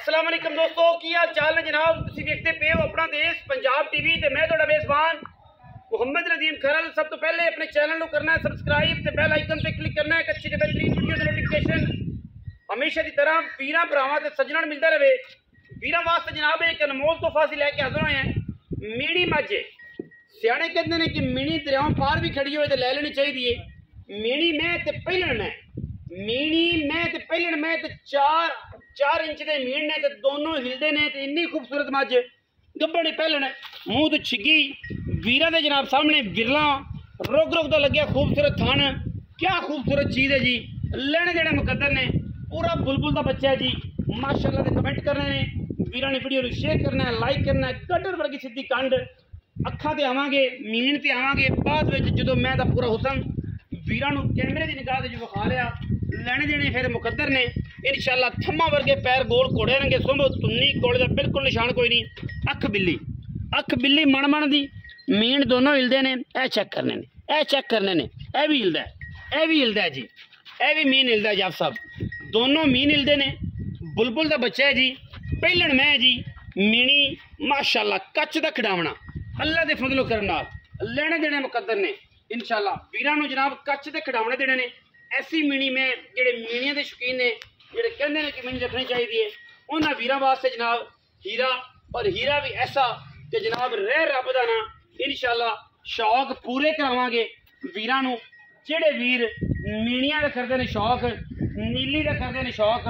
अस्सलाम वालेकुम दोस्तों, की हाल चाल है जनाब। तुसीं देखते पे हो अपना देश पंजाब टीवी ते मैं तुहाडा मेज़बान मुहम्मद नदीम खरल। सब तो पहले अपने चैनल को करना है सबसक्राइब ते बेल आइकन पे क्लिक करना है। एक अच्छी ते बेहतरीन वीडियो दी नोटिफिकेशन हमेशा की तरह वीरां भरावां ते सज्जणां मिलता रहे। वीरां वास्ते जनाब एक अनमोल तोहफा असीं लैके हाज़र होए हैं। मीणी मझ सियाणे कहते हैं कि मीणी दरियाओं पार भी खड़ी होए तो लै लेनी चाहिए। मीणी मैं ते पहिलण मैं, मीणी मैं ते पहिलण मैं ते 4 इंच के मीण ने ते दोनों हिलते ने ते इन्नी खूबसूरत मझ गब्बड़ पहिलण मूँह तो छिगी वीरां दे जनाब सामने विरला रुक रुक तो लग्या खूबसूरत थन। क्या खूबसूरत चीज़ है जी। लैने देने मुकद्दर ने पूरा बुलबुल का बच्चा है जी। माशाअल्लाह दे कमेंट करने ने, वीरां ने वीडियो शेयर करना है, लाइक करना है। गड्डर वर्गी सीधी कंड अखा ते आवांगे, मीण ते आवांगे बाद विच जदों मैं दा पूरा हुसन वीरां नूं कैमरे की निगाह जो विखा लिया। लैने देने फिर मुकद्दर ने इंशाअल्लाह। थम्मा वर्गे पैर गोल घोड़े रंगे सुंभ तुन्नी कोले का बिल्कुल निशान कोई नहीं। अख बिल्ली मन मन दी मीण दोनों हिलते ने। ए चेक करने ने, ए चेक करने ने, ए भी हिलदा है, ए भी हिलदा है जी, ए भी मीन हिलदा है। जब सब दोनों मीन हिलते ने। बुलबुल का बच्चा है जी, पहिलण मैं जी। मीणी माशाअल्लाह कच दा खिडावना अल्लाह दे फजलो करन नाल लैने देने मुकद्दर ने इंशाअल्लाह। वीरां नूं जनाब कच दे खिडावने देने ने। ऐसी मीणी में जेडे मीणियां दे शौकीन ने, जेडे कहंदे ने कि मीणी रखनी चाहिए, उन्हां वीरां वास्ते जनाब हीरा, और हीरा भी ऐसा कि जनाब रह रब दा ना इंशाअल्लाह शौक पूरे करावांगे वीरां नूं। जेडे वीर मीणियां दे करदे ने शौक, नीली दे करदे ने शौक,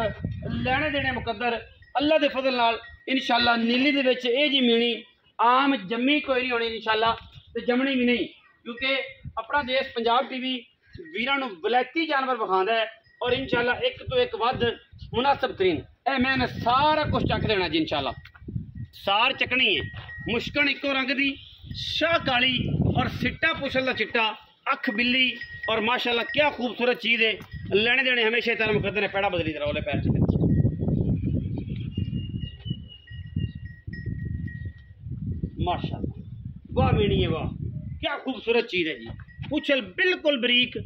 लैने देने मुकद्दर अल्लाह दे फजल नाल इंशाअल्लाह। नीली दे विच ये जी मीणी आम जम्मी कोई नहीं होनी इंशाअल्लाह, ते जमनी भी नहीं, क्योंकि अपना देश पंजाब टीवी वीरां नूं वलैती जानवर विखांदा है। और इंशाअल्लाह एक तो एक वध मुनासिब तरीन ए मैंने सारा कुछ चक देना जी इंशाअल्लाह। सार चकनी है, मुश्कन इको रंग दी, शाह काली और सिट्टा पुछल दा चिट्टा, अख बिल्ली और माशाअल्लाह क्या खूबसूरत चीज़ है। लेने देने हमेशा तरह मुकद्दर ने पैड़ा बदली तरह पैर च माशाअल्लाह। वाह मीणी है, वाह क्या खूबसूरत चीज़ है जी। पुछल बिल्कुल बरीक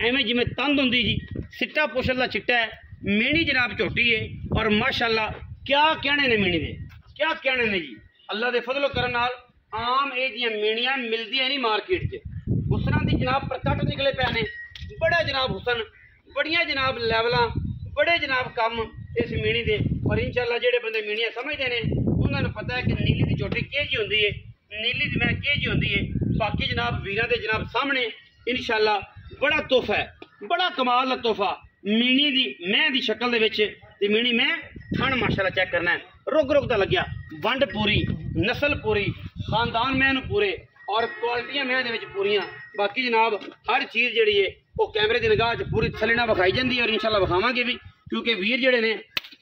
एवं जिमें तंद होंगी जी। सिट्टा पुछल का चिट्टा है, मीणी जनाब झोटी है। और माशाअल्लाह क्या कहने ने मीणी दे, क्या कहने ने जी। अल्लाह दे फजलो करन नाल आम ये जियां मीणियां मिलदियां नहीं मार्केट च। हुसनां दी जनाब प्रकट निकले पे ने, बड़ा जनाब हुसन, बड़ियां जनाब लैवलां, बड़े जनाब कम इस मीणी दे। और इंशाअल्लाह जेडे बंदे मीणियां समझते हैं उन्होंने पता है कि नीली की झोटी किह जी होंदी है, नीली दी मैं किह जी होंदी है। बाकी जनाब वीरां दे जनाब सामने इंशाअल्लाह बड़ा तोहफा है, बड़ा कमाल का तोहफा मीणी दी मैं दी शक्ल दे विच। ते मीणी मैं थन माशाअल्लाह चेक करना है, रुक रुक दा लग्या, वंड पूरी, नस्ल पूरी, खानदान मैन पूरे और क्वालिटियां मैं दे विच पूरियां। बाकी जनाब हर चीज़ जिहड़ी है वो कैमरे की निगाह च पूरी तसल्ली नाल विखाई जाती है और इंशाअल्लाह विखावांगे भी, क्योंकि वीर जिहड़े ने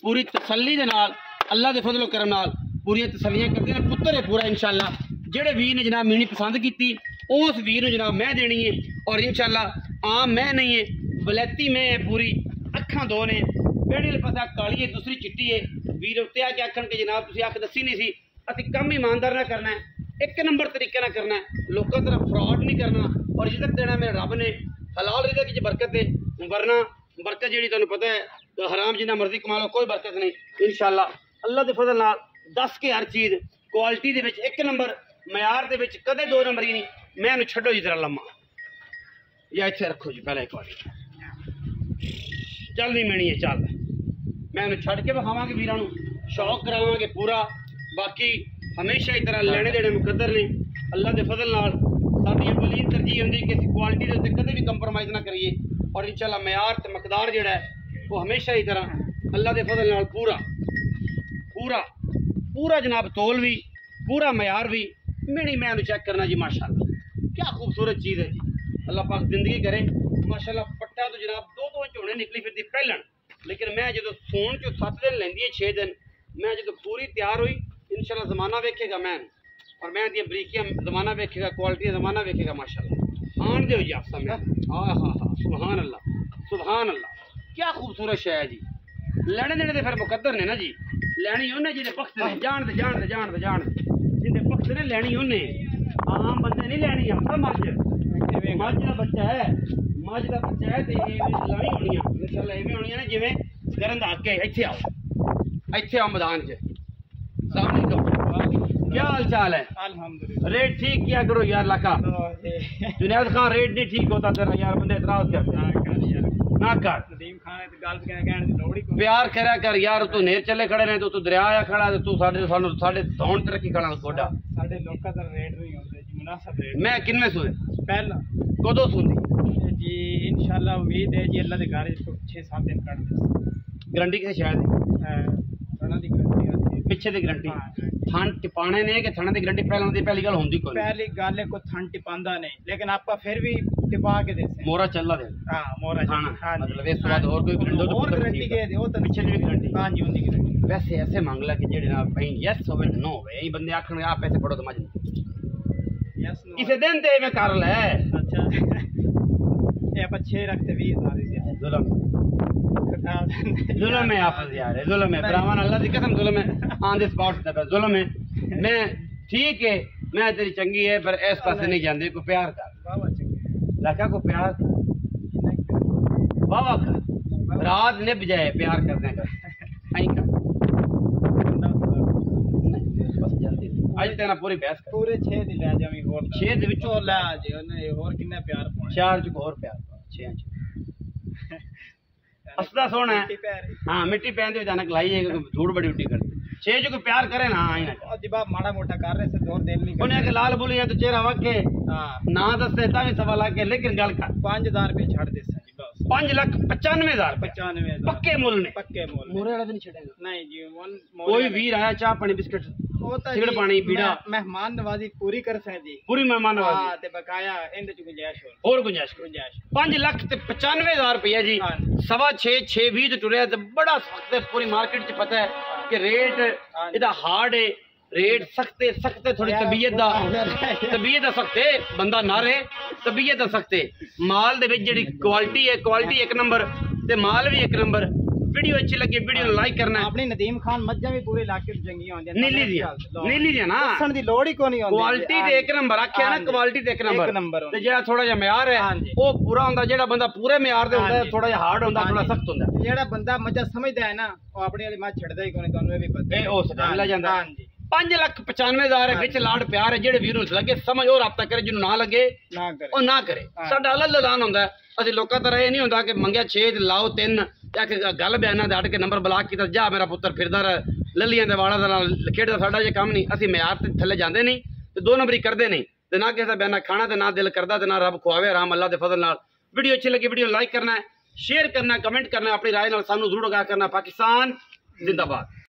पूरी तसल्ली दे नाल अल्लाह दे फजलो करम नाल पूरियां तसल्लियां करते हैं। पुत्तर है पूरा इंशाअल्लाह। जेडे वीर ने जनाब मीणी पसंद की उस वीर ने जनाब मैं देनी है। और इंशाअल्लाह आम मैं नहीं है, वलैती मैं है पूरी। अखां दो ने, पेड़ी वाले पासा काली है, दूसरी चिट्टी है। वीर उत्ते आके आखन के जनाब तुसीं अख दसी नहीं सी। असीं कम ईमानदार ना करना है, एक नंबर तरीके ना करना है, लोगों तरफ फ्रॉड नहीं करना और इज्जत देना मेरे रब ने। हलाल रिज़्क़ च बरकत है, वरना बरकत जी तुहानूं पता है तो हराम जिन्ना मर्जी कमा लो कोई बरकत नहीं। इंशाअल्लाह अल्लाह के फजल नाल दस के हर चीज़ क्वालिटी दे विच एक नंबर, मयार दे विच कदे 2 नंबर ही नहीं। मैं इन्हूं छड्डो जी जरा लम्मा या इत्थे रखो जी पहले एक बार चल नहीं मीणी है चल। मैं इन्हूं छड्ड के विखावांगे वीरां नूं, शौक करावांगे पूरा। बाकी हमेशा ही तरह लैने देने मुकद्दर ने अल्लाह के फजल नाल। साडी बलीन तरजीह होंदी कि क्वालिटी के उत्ते कदे भी कंप्रोमाइज़ ना करिए। और इंशाअल्लाह मयार ते मकदार जिहड़ा है वो हमेशा ही तरह अल्लाह के फजल नाल पूरा पूरा पूरा जनाब तोल भी पूरा मयार भी। मीणी मैं चेक करना जी माशाअल्लाह क्या खूबसूरत चीज़ है जी। अल्लाह पाक जिंदगी करे माशाअल्लाह। पट्टा तो जनाब 2 इंच होने निकली फिरती पहलन, लेकिन मैं जो सोन चो 7 दिन लेंदी है 6 दिन। मैं जो पूरी तैयार हुई इंशाअल्लाह ज़माना वेखेगा मैं, और मैं दी बरीकियां ज़माना वेखेगा, क्वालिटी ज़माना वेखेगा माशाअल्लाह। आन दो जी आप सामने। हाँ हाँ हाँ सुभान अल्लाह, सुभान अल्लाह क्या खूबसूरत शय है जी। लैने देने तो फिर मुकद्दर ने ना जी। लैनी उन्हें जिन्हें बख्त ने, जान दे जान दे जान दे जान दे जिन्हें बख्त ने लैनी उन्हें। आम बंदे नहीं लैनी। आप मझ का बच्चा है, मझ का बच्चा है तो लानी होनी इंशाअल्लाह। इवें होनी ने जिवें गरन दा के इत्थे आओ इत्थे आओ मैदान च। अस्सलाम वालेकुम, क्या हाल चाल है? अल्हम्दुलिल्लाह। रेट ठीक किया करो यार लाका। जुनैद खान रेट नहीं ठीक होता तेरा यार, बंदे इतराज करते ना कर। नदीम खान ते गल कहने दी लोड़ ही कोई। प्यार करा कर यार, तू नेर चले खड़े ने, तू दरिया आ खड़ा ते तू साडे सानू साडे धौन ते रखी खड़ा गोडा। साडे लोकां दा रेट नहीं होंदे जी, मुनासिब रेट। मैं किनवे सुने पहला कदों सुनी जी, इंशाल्लाह उम्मीद है जी अल्लाह दे घर 6-7 दिन कट दे। गारंटी किसे शायद थणा दी गारंटी आती पिछे दी गारंटी हाँ, थन टिपाने ने कि थन दी गारंटी पहले दी पहली गल होंदी कोई पहली गल है कोई थन टिपांदा नहीं, लेकिन आपा फिर भी टिपा के देसे। मोरा चला दे हां मोरा जी। हाँ मतलब इस बाद और कोई गारंटी और गारंटी के दे, वो तो पिछे दी गारंटी। हां जी उनकी गारंटी। वैसे ऐसे मांग ला कि जेड़े ना भाई यस होवे नो होवे, यही बंदे आखण आप पैसे फड़ो तो मज नहीं यस नो किसे दिन ते मैं कर ले। अच्छा ये आप 6 रखते 20,000 दे। जुल्म है हाफिज यार, जुल्म है ब्राह्मण, अल्लाह की कसम जुल्म है, ऑन द स्पॉट पे जुल्म है। मैं ठीक है, मैं तेरी चंगी है पर इस पासे नहीं जांदे, को प्यार कर बाबा चंगे लका को प्यार कर बाबा कर, रात निभ जाए प्यार करने का आई कर बस जल्दी आज तेरा पूरी बहस कर। पूरे 6 दिन ले जावी और 6 ਦੇ ਵਿੱਚੋਂ ले आ जे ओने और किन्ना प्यार पाना 4 ਚ ਹੋਰ ਪਿਆਰ 6 ਚ हसदा सोना है। हाँ मिट्टी पहन दे अचानक लाई है, धूड़ बड़ी उठी कर 6 जो कोई प्यार करे ना आई ना और जी बाप माड़ा मोटा कर रहे से जोर दिल नहीं उन्हें के लाल बोली तो चेहरा वके हां ना दसते ता भी सवा लाख के, लेकिन गल कर 5000 रुपए छड़ दे सी बस 5,95,000 95,000 पक्के मुल ने, पक्के मोल मोरे वाला भी नहीं छड़ेगा। नहीं जी वन कोई वीर आया चाह पानी बिस्किट होता सिगड़ पानी बीड़ा मेहमान नवाजी पूरी कर से जी पूरी मेहमान नवाजी हां ते बकाया इंद च गुंजाइश हो और गुंजाइश 5,95,000 रुपया जी। हाँ। 6.5 तो टुरिया ते बड़ा सख्त है, पूरी मार्केट च पता है कि रेट इदा हार्ड है, रेट सख्त है थोड़ी तबीयत दा सख्त है, बंदा ना रहे तबीयत दा सख्त है। माल दे विच जेड़ी क्वालिटी है, क्वालिटी एक नंबर ते माल भी एक नंबर। वीडियो अच्छी लगी वीडियो लाइक करना है। अपनी नदीम खान मज्जा भी पूरे इलाके च जंगी होंदी नीली दिया ना दसन दी लोड़ ही कोनी होंदी। क्वालिटी ते एक नंबर आख्या ना, क्वालिटी ते एक नंबर ते जेड़ा थोड़ा जिहा म्यार है वो पूरा होंदा, जेड़ा बंदा पूरे म्यार दे होंदा थोड़ा जिहा हार्ड होंदा, थोड़ा सख्त होंदा। जेड़ा बंदा मज्जा समझदा है ना वो अपनी वाली मज छड़दा ही कोनी, ਤੁਹਾਨੂੰ ਇਹ ਵੀ ਪਤਾ ए ओ सदा मिला जांदा। हां जी 5,95,000 विच लाड प्यार है, जेड़े वीर लगे समझ और राब्ता करे, जिन्हों ना लगे ना करे ਉਹ ਨਾ ਕਰੇ। ਸਾਡਾ ਅਲੱਗ ਲਦਾਨ ਹੁੰਦਾ ਹੈ, ਅਸੀਂ ਲੋਕਾਂ ਤਰ੍ਹਾਂ ਇਹ ਨਹੀਂ ਹੁੰਦਾ ਕਿ ਮੰਗਿਆ 6 ਤੇ ਲਾਓ 3 ਜਾਂ ਕਿ ਗੱਲ ਬਿਆਨਾਂ ਦੇ ਅੜ ਕੇ ਨੰਬਰ ਬਲਾਕ ਕੀਤਾ ਜਾ ਮੇਰਾ ਪੁੱਤਰ ਫਿਰਦਾ ਲੱਲੀਆਂ ਦੇ ਵਾਲਾਂ ਦੇ ਨਾਲ ਖੇਡਦਾ, ਸਾਡਾ ਜੇ ਕੰਮ ਨਹੀਂ। ਅਸੀਂ ਮਿਆਰ ਤੇ ਥੱਲੇ ਜਾਂਦੇ ਨਹੀਂ ਤੇ 2 ਨੰਬਰੀ ਕਰਦੇ ਨਹੀਂ, ਤੇ ਨਾ ਕਿਸੇ ਦਾ ਬਿਆਨਾ ਖਾਣਾ ਤੇ ਨਾ ਦਿਲ ਕਰਦਾ, ਤੇ ਨਾ ਰੱਬ ਖਵਾਵੇ ਆਰਾਮ ਅੱਲਾਹ ਦੇ ਫਜ਼ਲ ਨਾਲ। ਵੀਡੀਓ ਅੱਛੀ ਲੱਗੀ ਵੀਡੀਓ ਲਾਈਕ ਕਰਨਾ ਹੈ, शेयर करना, कमेंट करना, अपनी राय नाल सानू जरूर आगाह करना। पाकिस्तान जिंदाबाद।